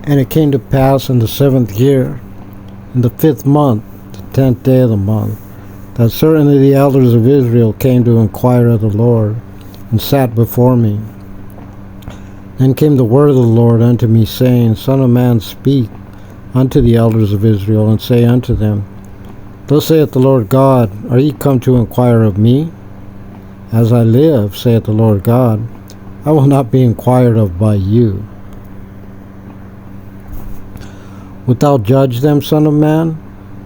And it came to pass in the 7th year, in the 5th month, the 10th day of the month, that certain of the elders of Israel came to inquire of the Lord, and sat before me. Then came the word of the Lord unto me, saying, Son of man, speak unto the elders of Israel, and say unto them, Thus saith the Lord God, Are ye come to inquire of me? As I live, saith the Lord God, I will not be inquired of by you. Wilt thou judge them, Son of man?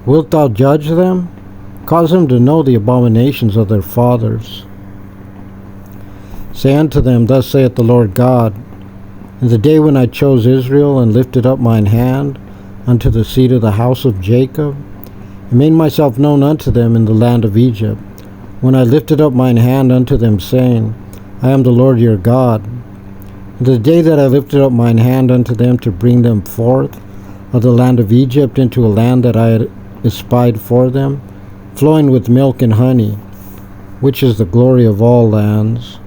Wilt thou judge them? Cause them to know the abominations of their fathers. Say unto them, Thus saith the Lord God, In the day when I chose Israel, and lifted up mine hand unto the seed of the house of Jacob, and made myself known unto them in the land of Egypt, when I lifted up mine hand unto them, saying, I am the Lord your God. In the day that I lifted up mine hand unto them to bring them forth of the land of Egypt into a land that I had espied for them, flowing with milk and honey, which is the glory of all lands.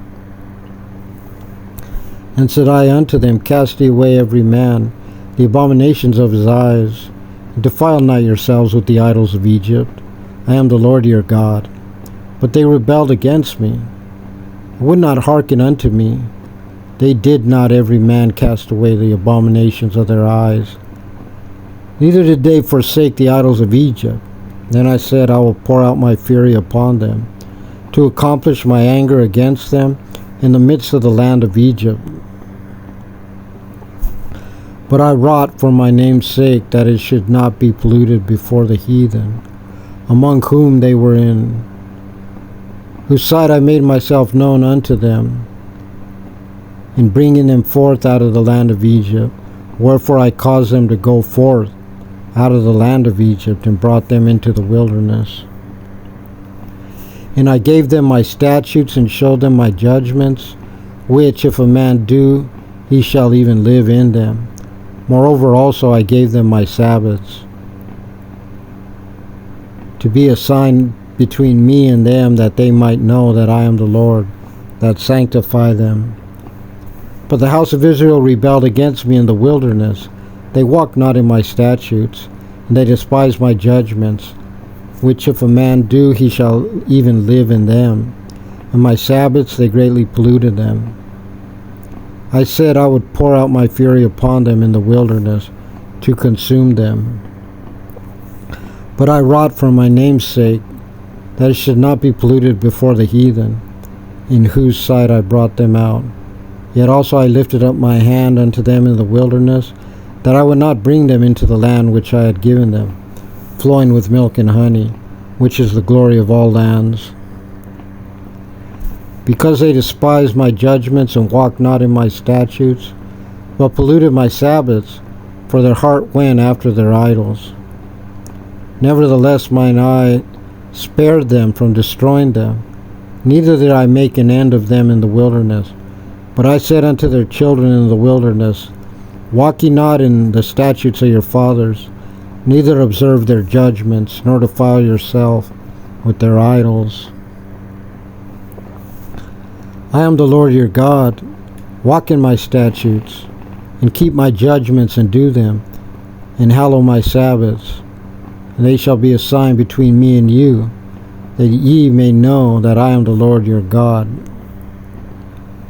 And said I unto them, Cast ye away every man the abominations of his eyes, and defile not yourselves with the idols of Egypt. I am the Lord your God. But they rebelled against me, and would not hearken unto me. They did not every man cast away the abominations of their eyes, neither did they forsake the idols of Egypt. Then I said, I will pour out my fury upon them, to accomplish my anger against them in the midst of the land of Egypt. But I wrought for my name's sake, that it should not be polluted before the heathen, among whom they were in, whose sight I made myself known unto them, in bringing them forth out of the land of Egypt. Wherefore I caused them to go forth out of the land of Egypt, and brought them into the wilderness. And I gave them my statutes, and showed them my judgments, which if a man do, he shall even live in them. Moreover also I gave them my Sabbaths, to be a sign between me and them, that they might know that I am the Lord, that sanctify them. But the house of Israel rebelled against me in the wilderness. They walked not in my statutes, and they despised my judgments, which if a man do, he shall even live in them. And my Sabbaths they greatly polluted them. I said I would pour out my fury upon them in the wilderness, to consume them. But I wrought for my name's sake, that it should not be polluted before the heathen, in whose sight I brought them out. Yet also I lifted up my hand unto them in the wilderness, that I would not bring them into the land which I had given them, flowing with milk and honey, which is the glory of all lands. Because they despised my judgments, and walked not in my statutes, but polluted my Sabbaths, for their heart went after their idols. Nevertheless mine eye spared them from destroying them, neither did I make an end of them in the wilderness. But I said unto their children in the wilderness, Walk ye not in the statutes of your fathers, neither observe their judgments, nor defile yourself with their idols. I am the Lord your God. Walk in my statutes, and keep my judgments, and do them, and hallow my Sabbaths. And they shall be a sign between me and you, that ye may know that I am the Lord your God.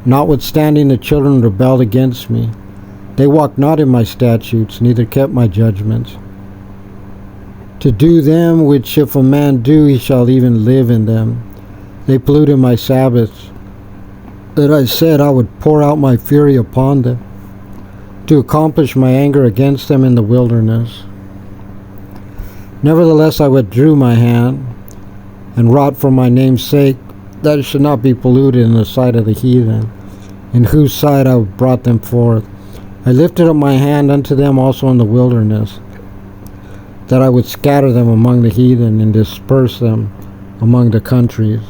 Notwithstanding the children rebelled against me. They walked not in my statutes, neither kept my judgments, to do them which if a man do, he shall even live in them. They polluted my Sabbaths, that I said I would pour out my fury upon them, to accomplish my anger against them in the wilderness. Nevertheless I withdrew my hand, and wrought for my name's sake, that it should not be polluted in the sight of the heathen, in whose sight I brought them forth. I lifted up my hand unto them also in the wilderness, that I would scatter them among the heathen, and disperse them among the countries.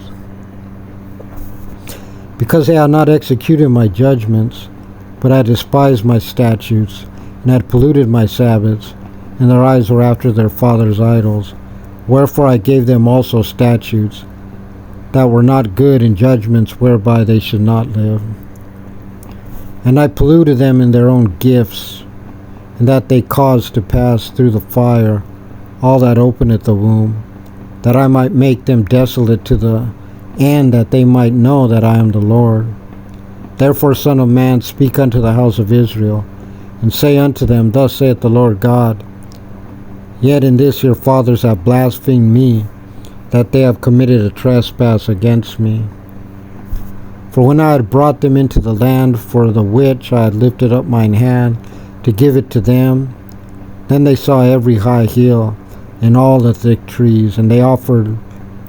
Because they had not executed my judgments, but had despised my statutes, and had polluted my Sabbaths, and their eyes were after their fathers' idols. Wherefore I gave them also statutes that were not good, and judgments whereby they should not live. And I polluted them in their own gifts, and that they cause to pass through the fire all that openeth the womb, that I might make them desolate to the end, that they might know that I am the Lord. Therefore, Son of man, speak unto the house of Israel, and say unto them, Thus saith the Lord God, Yet in this your fathers have blasphemed me, that they have committed a trespass against me. For when I had brought them into the land for the which I had lifted up mine hand to give it to them, then they saw every high hill and all the thick trees, and they offered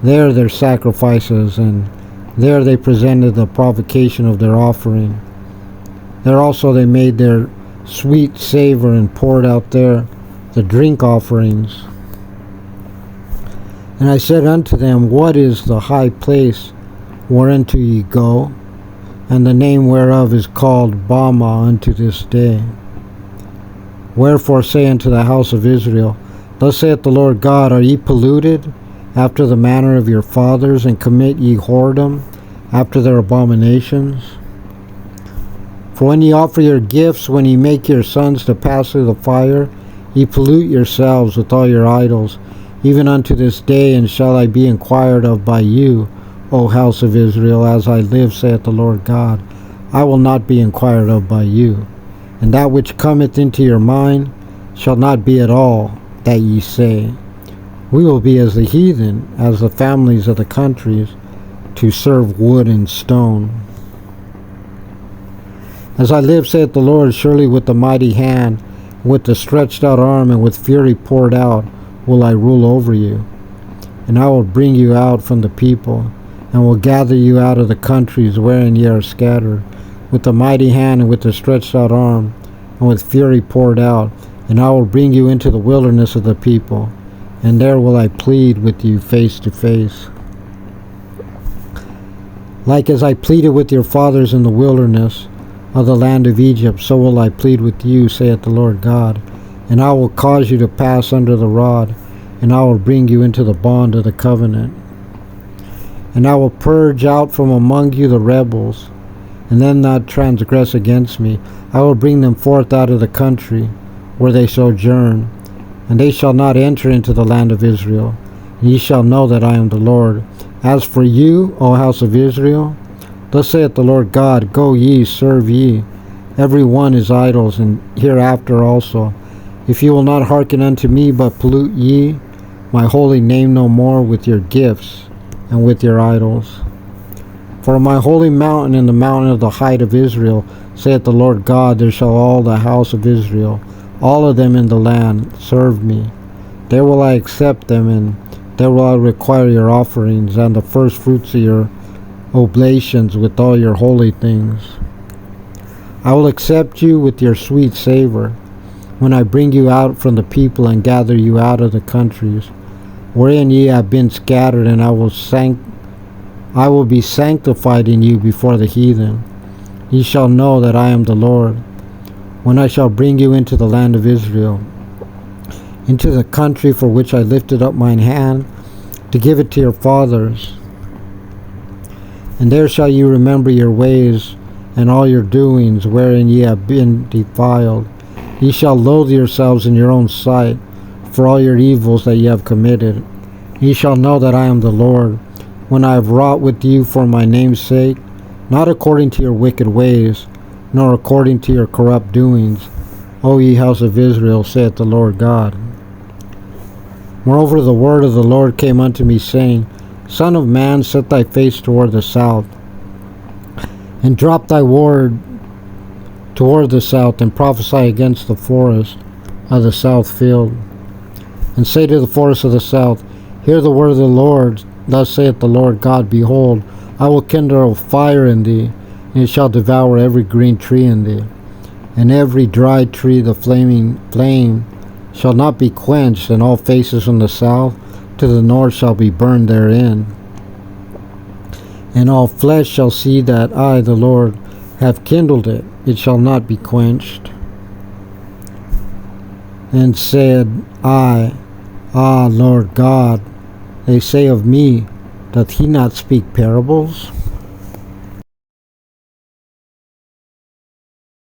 there their sacrifices, and there they presented the provocation of their offering. There also they made their sweet savor, and poured out there the drink offerings. And I said unto them, What is the high place whereunto ye go? And the name whereof is called Bama unto this day. Wherefore say unto the house of Israel, Thus saith the Lord God, Are ye polluted after the manner of your fathers, and commit ye whoredom after their abominations? For when ye offer your gifts, when ye make your sons to pass through the fire, ye pollute yourselves with all your idols, even unto this day, and shall I be inquired of by you, O house of Israel, as I live, saith the Lord God, I will not be inquired of by you. And that which cometh into your mind shall not be at all that ye say, We will be as the heathen, as the families of the countries, to serve wood and stone. As I live, saith the Lord, surely with the mighty hand, with the stretched out arm, and with fury poured out, will I rule over you. And I will bring you out from the people, and will gather you out of the countries wherein ye are scattered, with the mighty hand, and with the stretched out arm, and with fury poured out, and I will bring you into the wilderness of the people, and there will I plead with you face to face. Like as I pleaded with your fathers in the wilderness of the land of Egypt, so will I plead with you, saith the Lord God. And I will cause you to pass under the rod, and I will bring you into the bond of the covenant. And I will purge out from among you the rebels, and them that transgress against me. I will bring them forth out of the country where they sojourn, and they shall not enter into the land of Israel. And ye shall know that I am the Lord. As for you, O house of Israel, thus saith the Lord God, Go ye, serve ye, every one his idols, and hereafter also. If ye will not hearken unto me, but pollute ye my holy name no more with your gifts and with your idols. For my holy mountain, and the mountain of the height of Israel, saith the Lord God, there shall all the house of Israel, all of them in the land, serve me. There will I accept them, and there will I require your offerings, and the first fruits of your oblations with all your holy things. I will accept you with your sweet savor, when I bring you out from the people, and gather you out of the countries wherein ye have been scattered, and I will be sanctified in you before the heathen. Ye shall know that I am the Lord, when I shall bring you into the land of Israel, into the country for which I lifted up mine hand to give it to your fathers. And there shall ye remember your ways and all your doings, wherein ye have been defiled. Ye shall loathe yourselves in your own sight for all your evils that ye have committed. Ye shall know that I am the Lord, when I have wrought with you for my name's sake, not according to your wicked ways, nor according to your corrupt doings, O ye house of Israel, saith the Lord God. Moreover, the word of the Lord came unto me, saying, Son of man, set thy face toward the south, and drop thy word toward the south, and prophesy against the forest of the south field. And say to the forest of the south, Hear the word of the Lord. Thus saith the Lord God, Behold, I will kindle a fire in thee, and it shall devour every green tree in thee. And every dry tree, the flaming flame shall not be quenched, and all faces from the south to the north shall be burned therein. And all flesh shall see that I, the Lord, have kindled it. It shall not be quenched. And said I, Ah, Lord God, they say of me, doth he not speak parables?